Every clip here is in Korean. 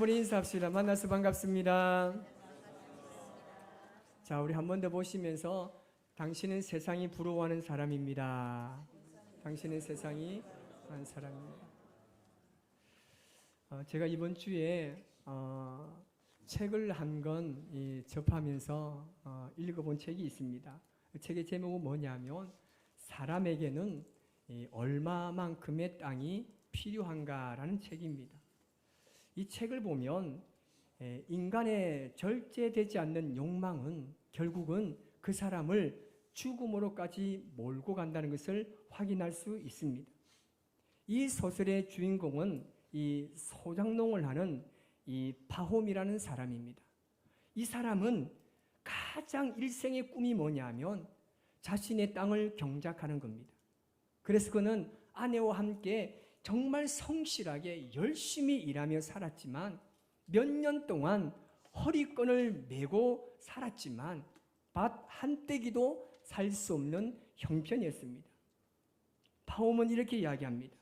우리 인사합시다. 만나서 반갑습니다. 자, 우리 한 번 더 보시면서 당신은 세상이 부러워하는 사람입니다. 당신은 세상이 부러워하는 사람입니다. 제가 이번 주에 책을 한 권 접하면서 읽어본 책이 있습니다. 그 책의 제목은 뭐냐면 사람에게는 얼마만큼의 땅이 필요한가라는 책입니다. 이 책을 보면 인간의 절제되지 않는 욕망은 결국은 그 사람을 죽음으로까지 몰고 간다는 것을 확인할 수 있습니다. 이 소설의 주인공은 이 소작농을 하는 이 파홈이라는 사람입니다. 이 사람은 가장 일생의 꿈이 뭐냐면 자신의 땅을 경작하는 겁니다. 그래서 그는 아내와 함께 정말 성실하게 열심히 일하며 살았지만 몇 년 동안 허리끈을 메고 살았지만 밭 한 떼기도 살 수 없는 형편이었습니다. 파홈은 이렇게 이야기합니다.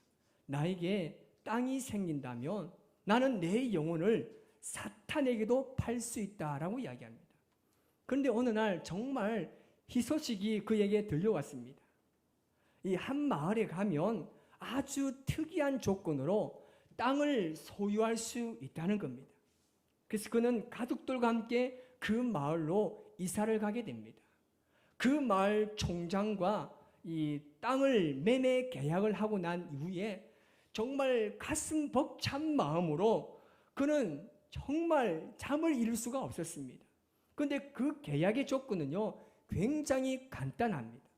나에게 땅이 생긴다면 나는 내 영혼을 사탄에게도 팔 수 있다라고 이야기합니다. 그런데 어느 날 정말 희소식이 그에게 들려왔습니다. 이 한 마을에 가면 아주 특이한 조건으로 땅을 소유할 수 있다는 겁니다. 그래서 그는 가족들과 함께 그 마을로 이사를 가게 됩니다. 그 마을 총장과 이 땅을 매매 계약을 하고 난 이후에 정말 가슴 벅찬 마음으로 그는 정말 잠을 이룰 수가 없었습니다. 그런데 그 계약의 조건은요, 굉장히 간단합니다.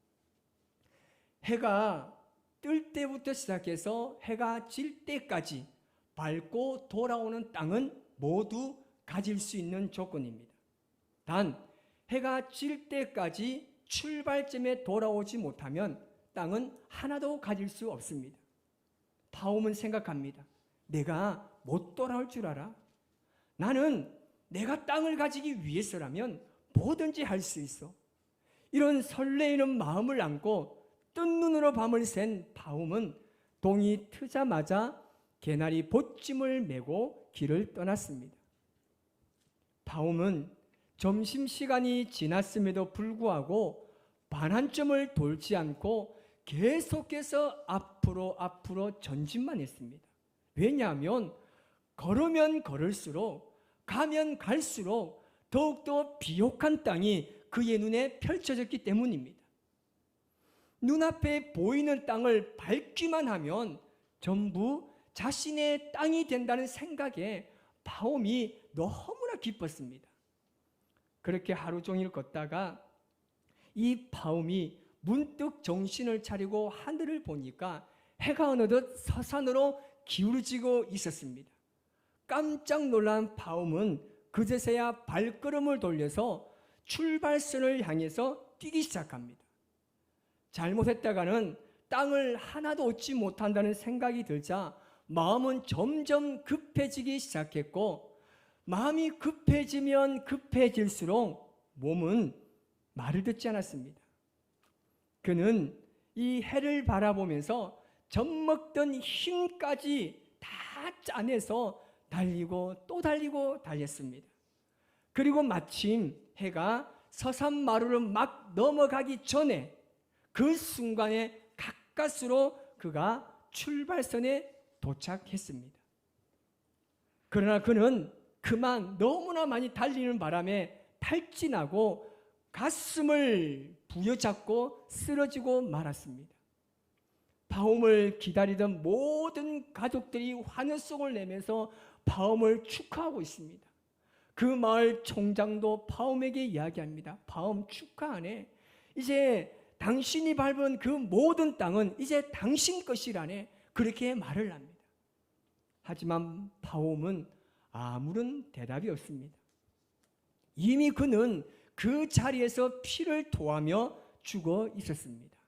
해가 뜰 때부터 시작해서 해가 질 때까지 밟고 돌아오는 땅은 모두 가질 수 있는 조건입니다. 단 해가 질 때까지 출발점에 돌아오지 못하면 땅은 하나도 가질 수 없습니다. 파홈은 생각합니다. 내가 못 돌아올 줄 알아? 나는 내가 땅을 가지기 위해서라면 뭐든지 할 수 있어. 이런 설레이는 마음을 안고 뜬 눈으로 밤을 샌 파홈은 동이 트자마자 개나리 보찜을 메고 길을 떠났습니다. 파홈은 점심시간이 지났음에도 불구하고 반환점을 돌지 않고 계속해서 앞으로 전진만 했습니다. 왜냐하면 걸으면 걸을수록 가면 갈수록 더욱더 비옥한 땅이 그의 눈에 펼쳐졌기 때문입니다. 눈앞에 보이는 땅을 밟기만 하면 전부 자신의 땅이 된다는 생각에 파홈이 너무나 기뻤습니다. 그렇게 하루 종일 걷다가 이 파홈이 문득 정신을 차리고 하늘을 보니까 해가 어느덧 서산으로 기울어지고 있었습니다. 깜짝 놀란 파홈은 그제서야 발걸음을 돌려서 출발선을 향해서 뛰기 시작합니다. 잘못했다가는 땅을 하나도 얻지 못한다는 생각이 들자 마음은 점점 급해지기 시작했고, 마음이 급해지면 급해질수록 몸은 말을 듣지 않았습니다. 그는 이 해를 바라보면서 젖먹던 힘까지 다 짜내서 달리고 또 달리고 달렸습니다. 그리고 마침 해가 서산마루를 막 넘어가기 전에 그 순간에 가까스로 그가 출발선에 도착했습니다. 그러나 그는 그만 너무나 많이 달리는 바람에 탈진하고 가슴을 부여잡고 쓰러지고 말았습니다. 파홈을 기다리던 모든 가족들이 환호성을 내면서 파홈을 축하하고 있습니다. 그 마을 총장도 파홈에게 이야기합니다. 파홈 축하하네. 이제 당신이 밟은 그 모든 땅은 이제 당신 것이라네. 그렇게 말을 합니다. 하지만 파홈은 아무런 대답이 없습니다. 이미 그는 그 자리에서 피를 토하며 죽어 있었습니다.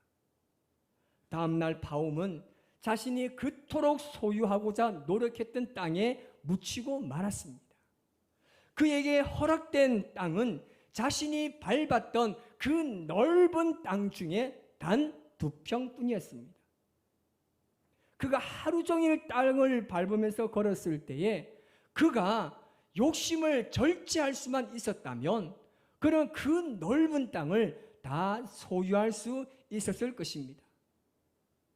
다음날 파홈은 자신이 그토록 소유하고자 노력했던 땅에 묻히고 말았습니다. 그에게 허락된 땅은 자신이 밟았던 그 넓은 땅 중에 단 2평뿐이었습니다. 그가 하루 종일 땅을 밟으면서 걸었을 때에 그가 욕심을 절제할 수만 있었다면 그는 그 넓은 땅을 다 소유할 수 있었을 것입니다.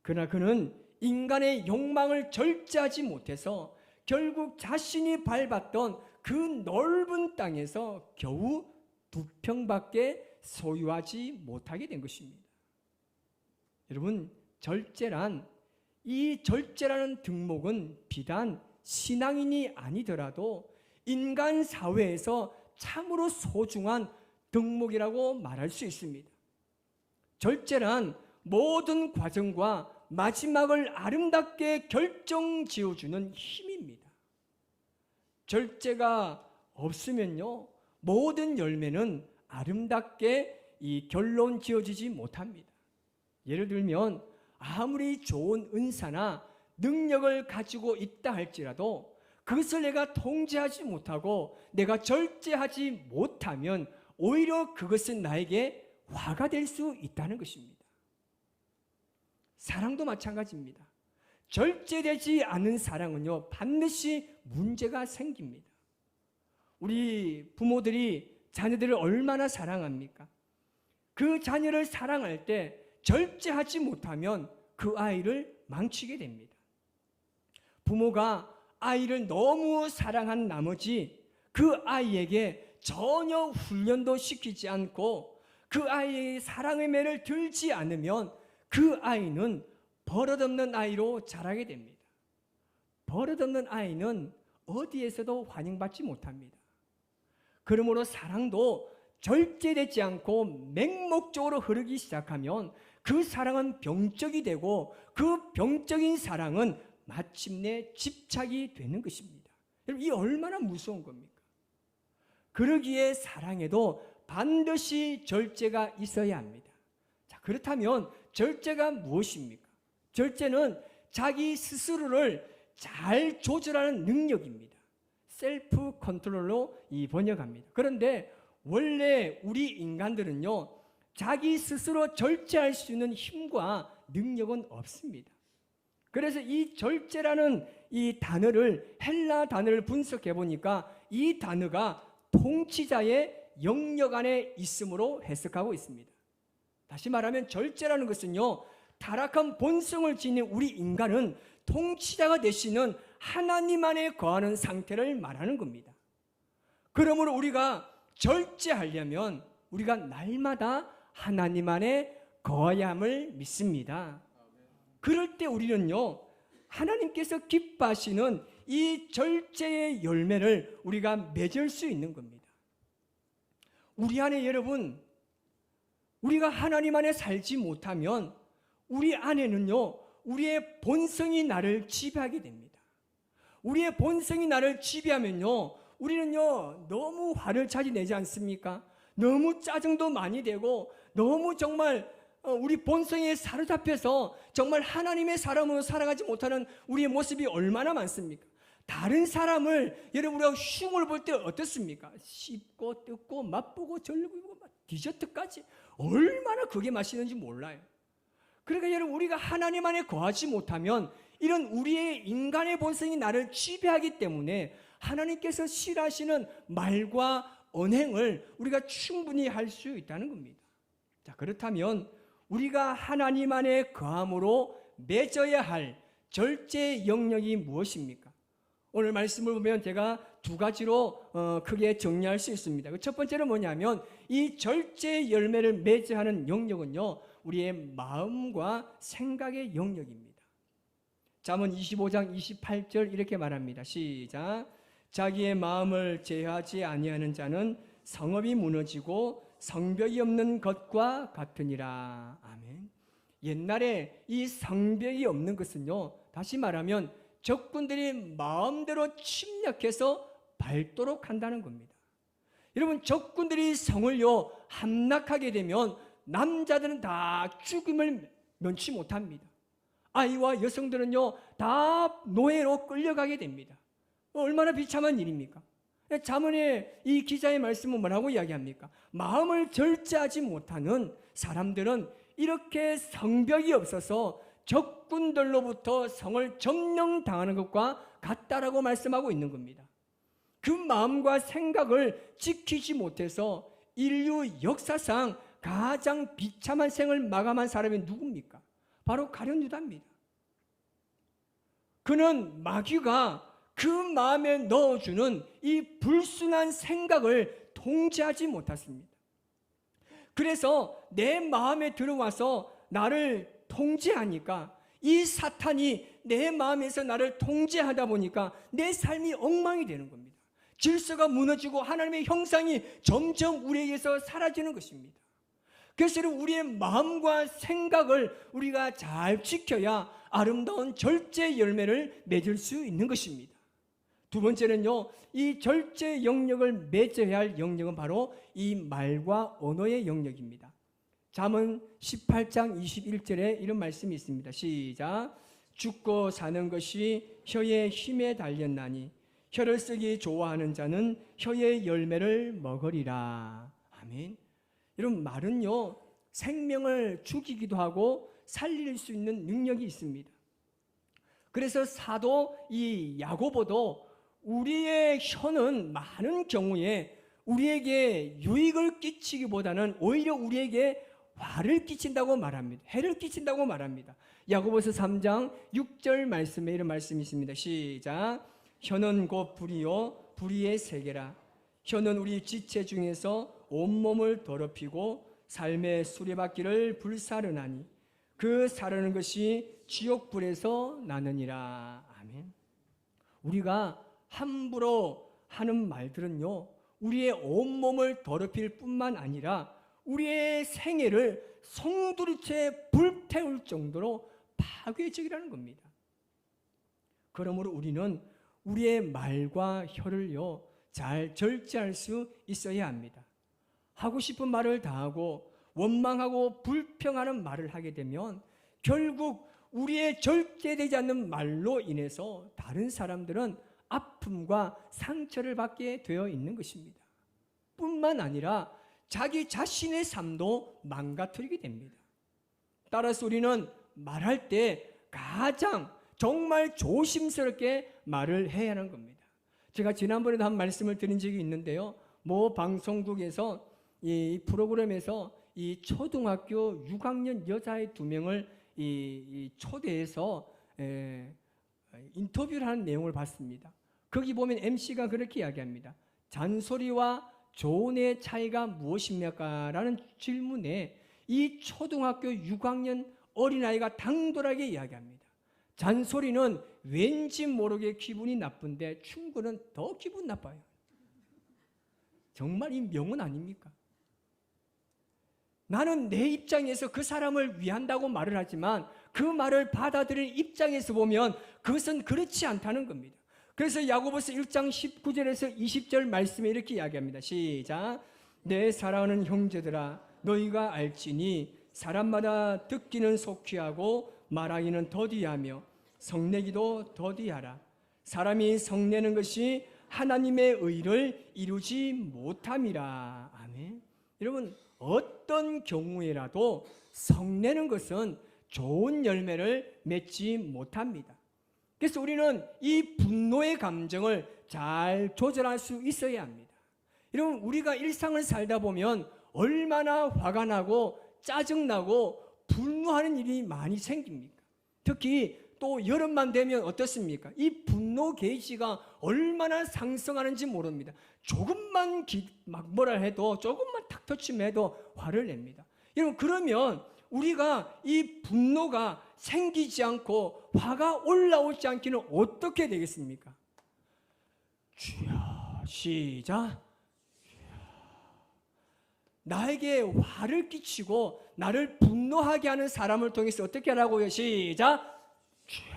그러나 그는 인간의 욕망을 절제하지 못해서 결국 자신이 밟았던 그 넓은 땅에서 겨우 2평밖에 소유하지 못하게 된 것입니다. 여러분, 이 절제라는 덕목은 비단 신앙인이 아니더라도 인간 사회에서 참으로 소중한 덕목이라고 말할 수 있습니다. 절제란 모든 과정과 마지막을 아름답게 결정지어주는 힘입니다. 절제가 없으면요, 모든 열매는 아름답게 이 결론 지어지지 못합니다. 예를 들면 아무리 좋은 은사나 능력을 가지고 있다 할지라도 그것을 내가 통제하지 못하고 내가 절제하지 못하면 오히려 그것은 나에게 화가 될 수 있다는 것입니다. 사랑도 마찬가지입니다. 절제되지 않은 사랑은요, 반드시 문제가 생깁니다. 우리 부모들이 자녀들을 얼마나 사랑합니까? 그 자녀를 사랑할 때 절제하지 못하면 그 아이를 망치게 됩니다. 부모가 아이를 너무 사랑한 나머지 그 아이에게 전혀 훈련도 시키지 않고 그 아이의 사랑의 매를 들지 않으면 그 아이는 버릇없는 아이로 자라게 됩니다. 버릇없는 아이는 어디에서도 환영받지 못합니다. 그러므로 사랑도 절제되지 않고 맹목적으로 흐르기 시작하면 그 사랑은 병적이 되고 그 병적인 사랑은 마침내 집착이 되는 것입니다. 여러분, 이 얼마나 무서운 겁니까? 그러기에 사랑에도 반드시 절제가 있어야 합니다. 자, 그렇다면 절제가 무엇입니까? 절제는 자기 스스로를 잘 조절하는 능력입니다. 셀프 컨트롤로 번역합니다. 그런데 원래 우리 인간들은요, 자기 스스로 절제할 수 있는 힘과 능력은 없습니다. 그래서 이 절제라는 이 단어를, 헬라 단어를 분석해 보니까 이 단어가 통치자의 영역 안에 있음으로 해석하고 있습니다. 다시 말하면 절제라는 것은요, 타락한 본성을 지닌 우리 인간은 통치자가 되시는 하나님 안에 거하는 상태를 말하는 겁니다. 그러므로 우리가 절제하려면 우리가 날마다 하나님 안에 거해야 함을 믿습니다. 그럴 때 우리는요, 하나님께서 기뻐하시는 이 절제의 열매를 우리가 맺을 수 있는 겁니다. 우리 안에 여러분, 우리가 하나님 안에 살지 못하면 우리 안에는요, 우리의 본성이 나를 지배하게 됩니다. 우리의 본성이 나를 지배하면요, 우리는요, 너무 화를 자주 내지 않습니까? 너무 짜증도 많이 되고 너무 정말 우리 본성에 사로잡혀서 정말 하나님의 사람으로 살아가지 못하는 우리의 모습이 얼마나 많습니까? 다른 사람을 여러분 우리가 흉을 볼 때 어떻습니까? 씹고 뜯고 맛보고 절구고 디저트까지 얼마나 그게 맛있는지 몰라요. 그러니까 여러분, 우리가 하나님 안에 거하지 못하면 이런 우리의 인간의 본성이 나를 지배하기 때문에 하나님께서 싫어하시는 말과 언행을 우리가 충분히 할 수 있다는 겁니다. 자, 그렇다면 우리가 하나님 안에 거함으로 맺어야 할 절제 영역이 무엇입니까? 오늘 말씀을 보면 제가 두 가지로 크게 정리할 수 있습니다. 첫 번째는 뭐냐면 이 절제 열매를 맺어야 하는 영역은요, 우리의 마음과 생각의 영역입니다. 잠언 25장 28절 이렇게 말합니다. 시작. 자기의 마음을 제어하지 아니하는 자는 성읍이 무너지고 성벽이 없는 것과 같으니라. 아멘. 옛날에 이 성벽이 없는 것은요, 다시 말하면 적군들이 마음대로 침략해서 밟도록 한다는 겁니다. 여러분, 적군들이 성을요 함락하게 되면 남자들은 다 죽음을 면치 못합니다. 아이와 여성들은요 다 노예로 끌려가게 됩니다. 얼마나 비참한 일입니까? 잠언의 이 기자의 말씀은 뭐라고 이야기합니까? 마음을 절제하지 못하는 사람들은 이렇게 성벽이 없어서 적군들로부터 성을 점령당하는 것과 같다라고 말씀하고 있는 겁니다. 그 마음과 생각을 지키지 못해서 인류 역사상 가장 비참한 생을 마감한 사람이 누굽니까? 바로 가룟 유다입니다. 그는 마귀가 그 마음에 넣어주는 이 불순한 생각을 통제하지 못했습니다. 그래서 내 마음에 들어와서 나를 통제하니까 이 사탄이 내 마음에서 나를 통제하다 보니까 내 삶이 엉망이 되는 겁니다. 질서가 무너지고 하나님의 형상이 점점 우리에게서 사라지는 것입니다. 그래서 우리의 마음과 생각을 우리가 잘 지켜야 아름다운 절제 열매를 맺을 수 있는 것입니다. 두 번째는요, 이 절제 영역을 맺어야 할 영역은 바로 이 말과 언어의 영역입니다. 잠언 18장 21절에 이런 말씀이 있습니다. 시작. 죽고 사는 것이 혀의 힘에 달렸나니 혀를 쓰기 좋아하는 자는 혀의 열매를 먹으리라. 아멘. 이런 말은요, 생명을 죽이기도 하고 살릴 수 있는 능력이 있습니다. 그래서 사도 이 야고보도 우리의 혀는 많은 경우에 우리에게 유익을 끼치기보다는 오히려 우리에게 화를 끼친다고 말합니다. 해를 끼친다고 말합니다. 야고보서 3장 6절 말씀에 이런 말씀이 있습니다. 시작. 혀는 곧 불이요 불의의 세계라. 혀는 우리 지체 중에서 온몸을 더럽히고 삶의 수레바퀴를 불사르나니 그 사르는 것이 지옥불에서 나느니라. 아멘. 우리가 함부로 하는 말들은요, 우리의 온몸을 더럽힐 뿐만 아니라 우리의 생애를 송두리째 불태울 정도로 파괴적이라는 겁니다. 그러므로 우리는 우리의 말과 혀를요, 잘 절제할 수 있어야 합니다. 하고 싶은 말을 다 하고 원망하고 불평하는 말을 하게 되면 결국 우리의 절제되지 않는 말로 인해서 다른 사람들은 아픔과 상처를 받게 되어 있는 것입니다. 뿐만 아니라 자기 자신의 삶도 망가뜨리게 됩니다. 따라서 우리는 말할 때 가장 정말 조심스럽게 말을 해야 하는 겁니다. 제가 지난번에도 한 말씀을 드린 적이 있는데요. 모 방송국에서 이 프로그램에서 이 초등학교 6학년 여자애 2명을 초대해서 인터뷰를 하는 내용을 봤습니다. 거기 보면 MC가 그렇게 이야기합니다. 잔소리와 조언의 차이가 무엇입니까? 라는 질문에 이 초등학교 6학년 어린아이가 당돌하게 이야기합니다. 잔소리는 왠지 모르게 기분이 나쁜데 충고는 더 기분 나빠요. 정말 이 명언 아닙니까? 나는 내 입장에서 그 사람을 위한다고 말을 하지만 그 말을 받아들이는 입장에서 보면 그것은 그렇지 않다는 겁니다. 그래서 야고보서 1장 19절에서 20절 말씀에 이렇게 이야기합니다. 시작. 내 사랑하는 형제들아 너희가 알지니 사람마다 듣기는 속히하고 말하기는 더디하며 성내기도 더디하라. 사람이 성내는 것이 하나님의 의를 이루지 못함이라. 아멘. 여러분, 어떤 경우에라도 성내는 것은 좋은 열매를 맺지 못합니다. 그래서 우리는 이 분노의 감정을 잘 조절할 수 있어야 합니다. 여러분, 우리가 일상을 살다 보면 얼마나 화가 나고 짜증나고 분노하는 일이 많이 생깁니까? 특히 또 여름만 되면 어떻습니까? 이 분노 게이지가 얼마나 상승하는지 모릅니다. 조금만 막 뭐라 해도 조금만 탁 터치면 해도 화를 냅니다. 여러분, 그러면 우리가 이 분노가 생기지 않고 화가 올라오지 않기는 어떻게 되겠습니까? 주여, 시작. 나에게 화를 끼치고 나를 분노하게 하는 사람을 통해서 어떻게 하라고요? 시작. 주여.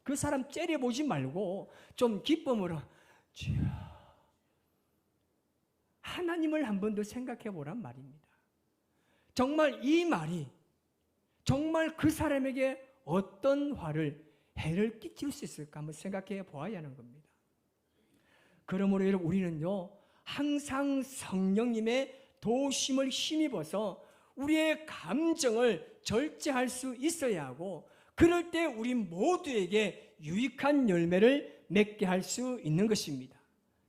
그 사람 째려보지 말고 좀 기쁨으로 주여. 하나님을 한 번 더 생각해 보란 말입니다. 정말 이 말이 정말 그 사람에게 어떤 화를, 해를 끼칠 수 있을까 한번 생각해 보아야 하는 겁니다. 그러므로 여러분, 우리는요 항상 성령님의 도심을 힘입어서 우리의 감정을 절제할 수 있어야 하고, 그럴 때 우리 모두에게 유익한 열매를 맺게 할 수 있는 것입니다.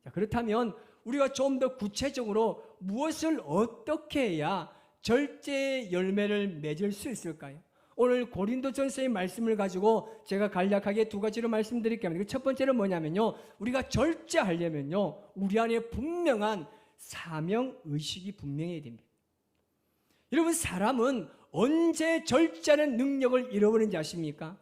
자, 그렇다면 우리가 좀 더 구체적으로 무엇을 어떻게 해야 절제의 열매를 맺을 수 있을까요? 오늘 고린도전서의 말씀을 가지고 제가 간략하게 두 가지로 말씀드릴게요. 첫 번째는 뭐냐면요, 우리가 절제하려면요, 우리 안에 분명한 사명의식이 분명해야 됩니다. 여러분, 사람은 언제 절제하는 능력을 잃어버리는지 아십니까?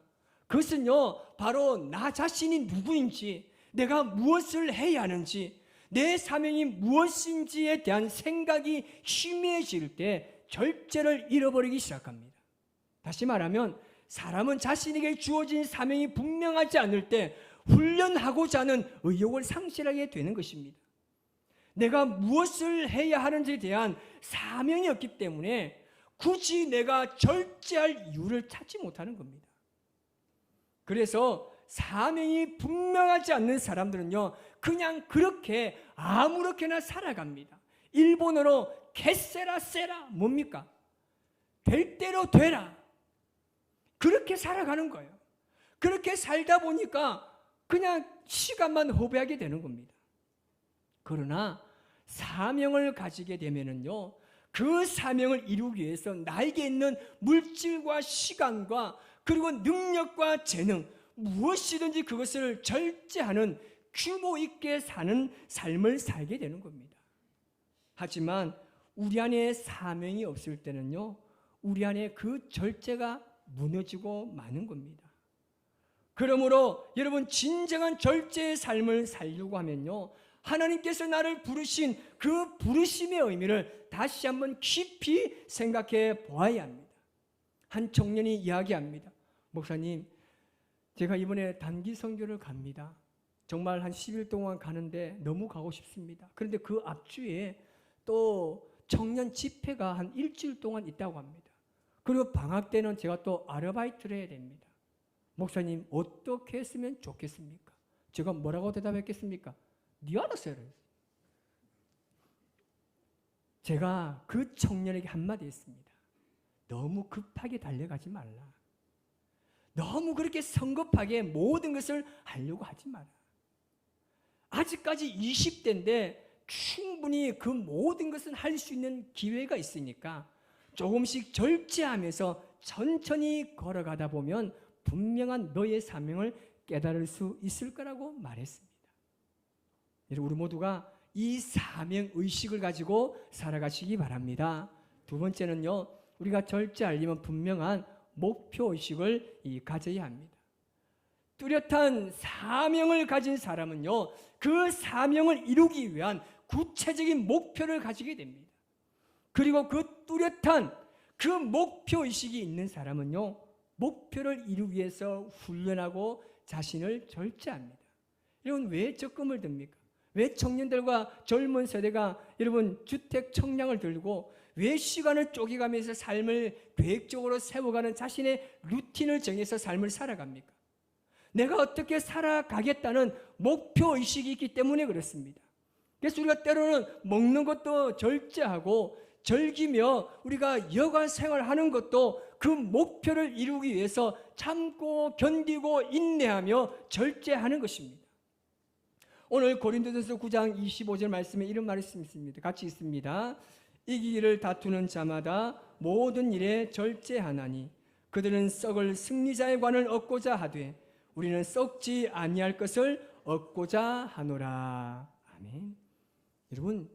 그것은요, 바로 나 자신이 누구인지, 내가 무엇을 해야 하는지, 내 사명이 무엇인지에 대한 생각이 희미해질 때 절제를 잃어버리기 시작합니다. 다시 말하면 사람은 자신에게 주어진 사명이 분명하지 않을 때 훈련하고자 하는 의욕을 상실하게 되는 것입니다. 내가 무엇을 해야 하는지에 대한 사명이 없기 때문에 굳이 내가 절제할 이유를 찾지 못하는 겁니다. 그래서 사명이 분명하지 않는 사람들은요, 그냥 그렇게 아무렇게나 살아갑니다. 일본어로 케세라 세라, 뭡니까? 될 대로 되라. 그렇게 살아가는 거예요. 그렇게 살다 보니까 그냥 시간만 허비하게 되는 겁니다. 그러나 사명을 가지게 되면은요, 그 사명을 이루기 위해서 나에게 있는 물질과 시간과 그리고 능력과 재능, 무엇이든지 그것을 절제하는 규모 있게 사는 삶을 살게 되는 겁니다. 하지만 우리 안에 사명이 없을 때는요, 우리 안에 그 절제가 무너지고 마는 겁니다. 그러므로 여러분, 진정한 절제의 삶을 살려고 하면요, 하나님께서 나를 부르신 그 부르심의 의미를 다시 한번 깊이 생각해 보아야 합니다. 한 청년이 이야기합니다. 목사님, 제가 이번에 단기 선교를 갑니다. 정말 한 10일 동안 가는데 너무 가고 싶습니다. 그런데 그 앞주에 또 청년 집회가 한 일주일 동안 있다고 합니다. 그리고 방학 때는 제가 또 아르바이트를 해야 됩니다. 목사님, 어떻게 했으면 좋겠습니까? 제가 뭐라고 대답했겠습니까? 네 알아서 해라. 제가 그 청년에게 한마디 했습니다. 너무 급하게 달려가지 말라. 너무 그렇게 성급하게 모든 것을 하려고 하지 마라. 아직까지 20대인데 충분히 그 모든 것을 할 수 있는 기회가 있으니까 조금씩 절제하면서 천천히 걸어가다 보면 분명한 너의 사명을 깨달을 수 있을 거라고 말했습니다. 우리 모두가 이 사명의식을 가지고 살아가시기 바랍니다. 두 번째는요, 우리가 절제하려면 분명한 목표의식을 가져야 합니다. 뚜렷한 사명을 가진 사람은요, 그 사명을 이루기 위한 구체적인 목표를 가지게 됩니다. 그리고 그 뚜렷한 그 목표의식이 있는 사람은요, 목표를 이루기 위해서 훈련하고 자신을 절제합니다. 여러분, 왜 적금을 듭니까? 왜 청년들과 젊은 세대가 여러분 주택 청량을 들고 왜 시간을 쪼개가면서 삶을 계획적으로 세워가는 자신의 루틴을 정해서 삶을 살아갑니까? 내가 어떻게 살아가겠다는 목표의식이 있기 때문에 그렇습니다. 그래서 우리가 때로는 먹는 것도 절제하고 즐기며 우리가 여가 생활하는 것도 그 목표를 이루기 위해서 참고 견디고 인내하며 절제하는 것입니다. 오늘 고린도전서 9장 25절 말씀에 이런 말씀이 있습니다. 같이 있습니다. 이기기를 다투는 자마다 모든 일에 절제하나니 그들은 썩을 승리자의 관을 얻고자 하되 우리는 썩지 아니할 것을 얻고자 하노라. 아멘. 여러분,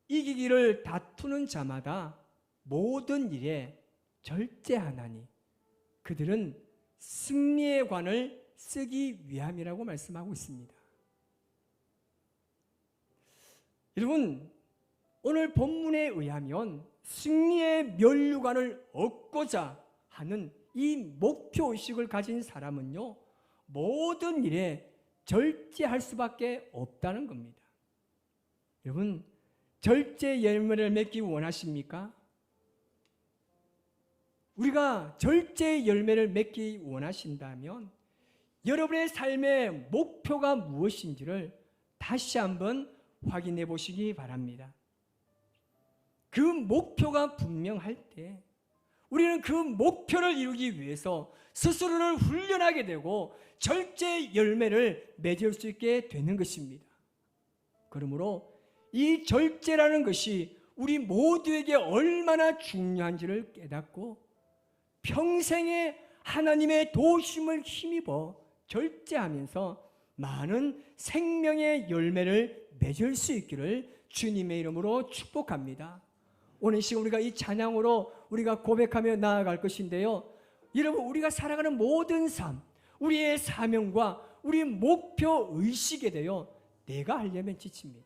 이기기를 다투는 자마다 모든 일에 절제하나니 그들은 승리의 관을 쓰기 위함이라고 말씀하고 있습니다. 여러분, 오늘 본문에 의하면 승리의 면류관을 얻고자 하는 이 목표의식을 가진 사람은요, 모든 일에 절제할 수밖에 없다는 겁니다. 여러분, 절제 열매를 맺기 원하십니까? 우리가 절제 열매를 맺기 원하신다면 여러분의 삶의 목표가 무엇인지를 다시 한번 확인해 보시기 바랍니다. 그 목표가 분명할 때 우리는 그 목표를 이루기 위해서 스스로를 훈련하게 되고 절제 열매를 맺을 수 있게 되는 것입니다. 그러므로 이 절제라는 것이 우리 모두에게 얼마나 중요한지를 깨닫고 평생에 하나님의 도우심을 힘입어 절제하면서 많은 생명의 열매를 맺을 수 있기를 주님의 이름으로 축복합니다. 오늘 시간 우리가 이 찬양으로 우리가 고백하며 나아갈 것인데요. 여러분, 우리가 살아가는 모든 삶, 우리의 사명과 우리 목표 의식에 대하여 내가 하려면 지칩니다.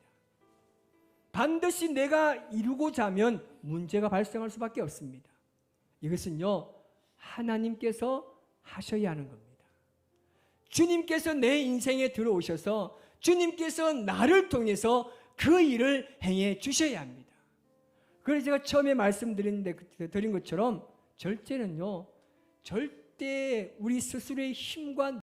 반드시 내가 이루고자 하면 문제가 발생할 수밖에 없습니다. 이것은요, 하나님께서 하셔야 하는 겁니다. 주님께서 내 인생에 들어오셔서 주님께서 나를 통해서 그 일을 행해 주셔야 합니다. 그래서 제가 처음에 말씀드린 것처럼 절제는요, 절대 우리 스스로의 힘과